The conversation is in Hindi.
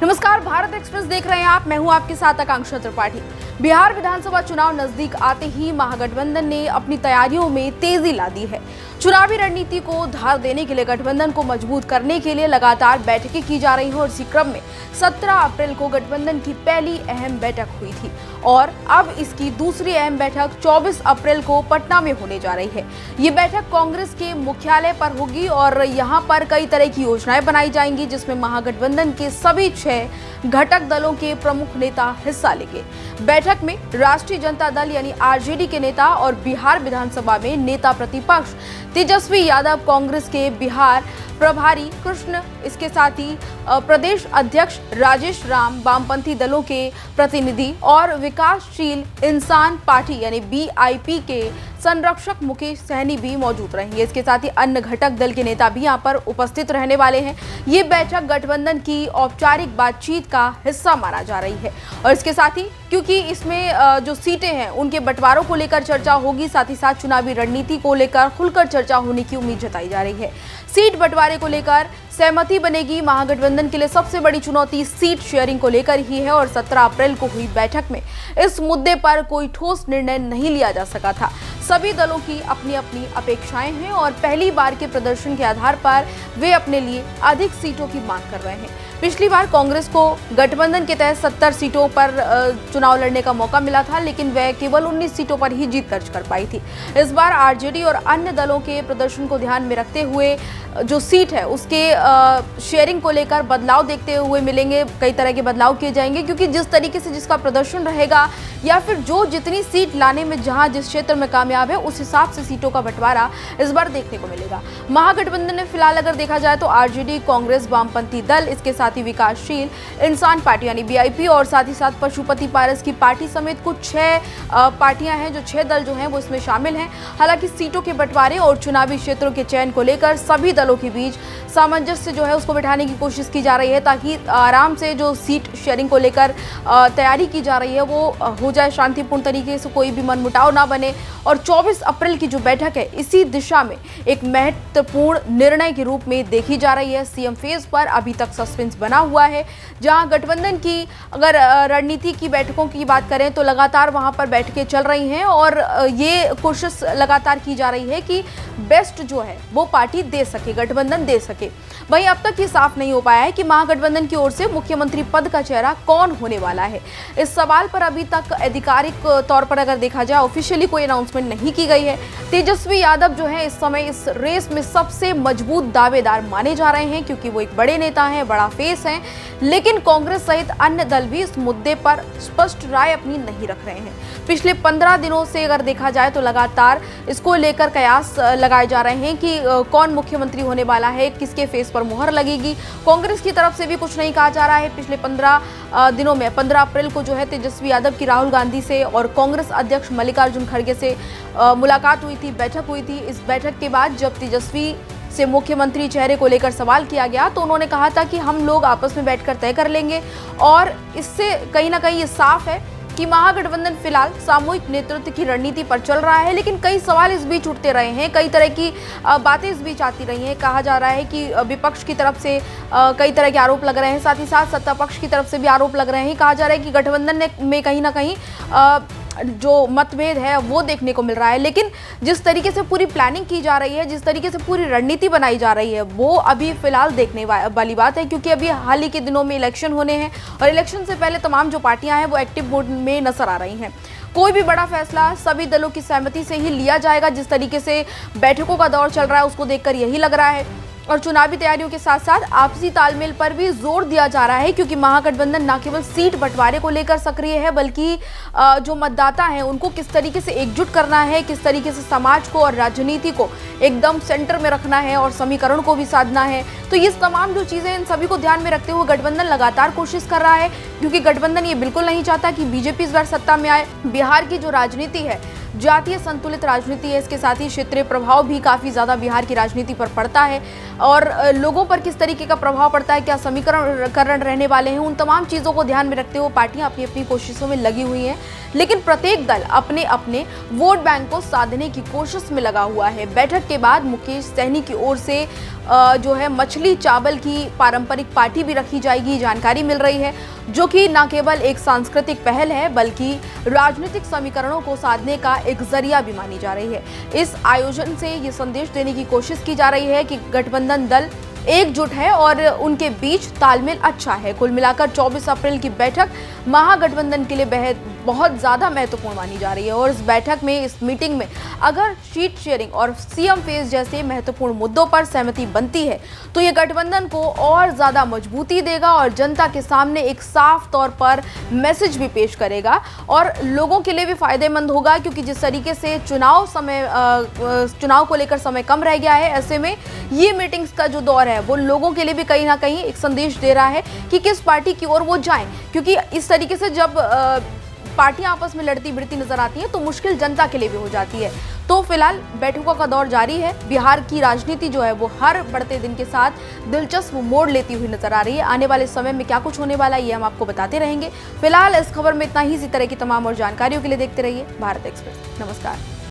नमस्कार, भारत एक्सप्रेस देख रहे हैं आप। मैं हूं आपके साथ आकांक्षा त्रिपाठी। बिहार विधानसभा चुनाव नजदीक आते ही महागठबंधन ने अपनी तैयारियों में तेजी ला दी है। चुनावी रणनीति को धार देने के लिए गठबंधन को मजबूत करने के लिए लगातार बैठकें की जा रही हैं और इसी क्रम में 17 अप्रैल को गठबंधन की पहली अहम बैठक हुई थी और अब इसकी दूसरी अहम बैठक 24 अप्रैल को पटना में होने जा रही है। ये बैठक कांग्रेस के मुख्यालय पर होगी और यहाँ पर कई तरह की योजनाएं बनाई जाएंगी, जिसमें महागठबंधन के सभी 6 घटक दलों के प्रमुख नेता हिस्सा लेंगे। बैठक में राष्ट्रीय जनता दल यानी आरजेडी के नेता और बिहार विधानसभा में नेता प्रतिपक्ष तेजस्वी यादव, कांग्रेस के बिहार प्रभारी कृष्ण, इसके साथ ही प्रदेश अध्यक्ष राजेश राम, वामपंथी दलों के प्रतिनिधि और विकासशील इंसान पार्टी यानी बीआईपी के संरक्षक मुकेश सहनी भी मौजूद रहेंगे। इसके साथ ही अन्य घटक दल के नेता भी यहां पर उपस्थित रहने वाले हैं। ये बैठक गठबंधन की औपचारिक बातचीत का हिस्सा माना जा रही है और इसके साथ ही क्योंकि इसमें जो सीटें हैं उनके बंटवारों को लेकर चर्चा होगी, साथ ही साथ चुनावी रणनीति को लेकर खुलकर चर्चा होने की उम्मीद जताई जा रही है। सीट बंटवारे को लेकर सहमति बनेगी। महागठबंधन के लिए सबसे बड़ी चुनौती सीट शेयरिंग को लेकर ही है और 17 अप्रैल को हुई बैठक में इस मुद्दे पर कोई ठोस निर्णय नहीं लिया जा सका था। सभी दलों की अपनी अपनी अपेक्षाएं हैं और पहली बार के प्रदर्शन के आधार पर वे अपने लिए अधिक सीटों की मांग कर रहे हैं। पिछली बार कांग्रेस को गठबंधन के तहत 70 सीटों पर चुनाव लड़ने का मौका मिला था, लेकिन वह केवल 19 सीटों पर ही जीत दर्ज कर पाई थी। इस बार आरजेडी और अन्य दलों के प्रदर्शन को ध्यान में रखते हुए जो सीट है उसके शेयरिंग को लेकर बदलाव देखते हुए मिलेंगे। कई तरह के बदलाव किए जाएंगे क्योंकि जिस तरीके से जिसका प्रदर्शन रहेगा या फिर जो जितनी सीट लाने में जहां जिस क्षेत्र में कामयाब है उस हिसाब से सीटों का बंटवारा इस बार देखने को मिलेगा। महागठबंधन ने फिलहाल अगर देखा जाए तो आरजेडी, कांग्रेस, वामपंथी दल, इसके साथ ही विकासशील इंसान पार्टी यानी बीआईपी और साथ ही साथ पशुपति पारस की पार्टी समेत कुछ 6 पार्टियां हैं, जो 6 दल जो हैं वो इसमें शामिल हैं। हालांकि सीटों के बंटवारे और चुनावी क्षेत्रों के चयन को लेकर सभी दलों के बीच सामंजस्य जो है उसको बिठाने की कोशिश की जा रही है ताकि आराम से जो सीट शेयरिंग को लेकर तैयारी की जा रही है वो हो जाए शांतिपूर्ण तरीके से, कोई भी मनमुटाव ना बने। और 24 अप्रैल की जो बैठक है इसी दिशा में एक महत्वपूर्ण निर्णय के रूप में देखी जा रही है। सीएम फेज पर अभी तक सस्पेंस बना हुआ है। जहां गठबंधन की अगर रणनीति की बैठकों की बात करें तो लगातार वहां पर बैठकें चल रही हैं और ये कोशिश लगातार की जा रही है कि बेस्ट जो है वो पार्टी दे सके, गठबंधन दे सके। वहीं अब तक ये साफ नहीं हो पाया है कि महागठबंधन की ओर से मुख्यमंत्री पद का चेहरा कौन होने वाला है। इस सवाल पर अभी तक आधिकारिक तौर पर अगर देखा जाए ऑफिशियली कोई अनाउंसमेंट नहीं की गई है। तेजस्वी यादव जो है इस समय इस रेस में सबसे मजबूत दावेदार माने जा रहे हैं क्योंकि वो एक बड़े नेता हैं, बड़ा फेस हैं, लेकिन कांग्रेस सहित अन्य दल भी इस मुद्दे पर स्पष्ट राय अपनी नहीं रख रहे हैं। पिछले 15 दिनों से अगर देखा जाए तो लगातार इसको लेकर कयास लगाए जा रहे हैं कि कौन मुख्यमंत्री होने वाला है, किसके फेस पर मुहर लगेगी। कांग्रेस की तरफ से भी कुछ नहीं कहा जा रहा है। पिछले 15 दिनों में 15 अप्रैल को जो है तेजस्वी यादव की राहुल गांधी से और कांग्रेस अध्यक्ष मल्लिकार्जुन खड़गे से मुलाकात हुई थी, बैठक हुई थी। इस बैठक के बाद जब तेजस्वी से मुख्यमंत्री चेहरे को लेकर सवाल किया गया तो उन्होंने कहा था कि हम लोग आपस में बैठकर तय कर लेंगे और इससे कहीं ना कहीं ये साफ है कि महागठबंधन फिलहाल सामूहिक नेतृत्व की रणनीति पर चल रहा है। लेकिन कई सवाल इस बीच उठते रहे हैं, कई तरह की बातें इस बीच आती रही हैं। कहा जा रहा है कि विपक्ष की तरफ से कई तरह के आरोप लग रहे हैं, साथ ही साथ सत्ता पक्ष की तरफ से भी आरोप लग रहे हैं। कहा जा रहा है कि गठबंधन में कहीं ना कहीं जो मतभेद है वो देखने को मिल रहा है। लेकिन जिस तरीके से पूरी प्लानिंग की जा रही है, जिस तरीके से पूरी रणनीति बनाई जा रही है वो अभी फिलहाल देखने वाली बात है क्योंकि अभी हाल ही के दिनों में इलेक्शन होने हैं और इलेक्शन से पहले तमाम जो पार्टियां हैं वो एक्टिव मोड में नजर आ रही हैं। कोई भी बड़ा फैसला सभी दलों की सहमति से ही लिया जाएगा। जिस तरीके से बैठकों का दौर चल रहा है उसको देखकर यही लग रहा है और चुनावी तैयारियों के साथ साथ आपसी तालमेल पर भी जोर दिया जा रहा है क्योंकि महागठबंधन न केवल सीट बंटवारे को लेकर सक्रिय है बल्कि जो मतदाता हैं उनको किस तरीके से एकजुट करना है, किस तरीके से समाज को और राजनीति को एकदम सेंटर में रखना है और समीकरण को भी साधना है। तो ये तमाम जो चीज़ें इन सभी को ध्यान में रखते हुए गठबंधन लगातार कोशिश कर रहा है क्योंकि गठबंधन ये बिल्कुल नहीं चाहता कि बीजेपी इस बार सत्ता में आए। बिहार की जो राजनीति है जातीय संतुलित राजनीति है, इसके साथ ही क्षेत्रीय प्रभाव भी काफ़ी ज़्यादा बिहार की राजनीति पर पड़ता है और लोगों पर किस तरीके का प्रभाव पड़ता है, क्या समीकरण रहने वाले हैं, उन तमाम चीज़ों को ध्यान में रखते हुए पार्टियां अपनी अपनी कोशिशों में लगी हुई हैं। लेकिन प्रत्येक दल अपने अपने वोट बैंक को साधने की कोशिश में लगा हुआ है। बैठक के बाद मुकेश सहनी की ओर से जो है मछली चावल की पारंपरिक पार्टी भी रखी जाएगी, जानकारी मिल रही है, जो कि न केवल एक सांस्कृतिक पहल है बल्कि राजनीतिक समीकरणों को साधने का एक जरिया भी मानी जा रही है। इस आयोजन से ये संदेश देने की कोशिश की जा रही है कि गठबंधन दल एकजुट है और उनके बीच तालमेल अच्छा है। कुल मिलाकर 24 अप्रैल की बैठक महागठबंधन के लिए बहुत ज़्यादा महत्वपूर्ण मानी जा रही है और इस बैठक में, इस मीटिंग में अगर सीट शेयरिंग और सीएम फेस जैसे महत्वपूर्ण मुद्दों पर सहमति बनती है तो ये गठबंधन को और ज़्यादा मजबूती देगा और जनता के सामने एक साफ तौर पर मैसेज भी पेश करेगा और लोगों के लिए भी फायदेमंद होगा, क्योंकि जिस तरीके से चुनाव को लेकर समय कम रह गया है, ऐसे में ये मीटिंग्स का जो दौर है वो लोगों के लिए भी कहीं ना कहीं एक संदेश दे रहा है कि किस पार्टी की ओर वो जाएं, क्योंकि इस तरीके से जब पार्टियां आपस में लड़ती भिड़ती नजर आती हैं तो मुश्किल जनता के लिए भी हो जाती है। तो फिलहाल बैठकों का दौर जारी है। बिहार की राजनीति जो है वो हर बढ़ते दिन के साथ दिलचस्प मोड़ लेती हुई नजर आ रही है। आने वाले समय में क्या कुछ होने वाला है ये हम आपको बताते रहेंगे। फिलहाल इस खबर में इतना ही। इसी तरह की तमाम और जानकारियों के लिए देखते रहिए भारत एक्सप्रेस। नमस्कार।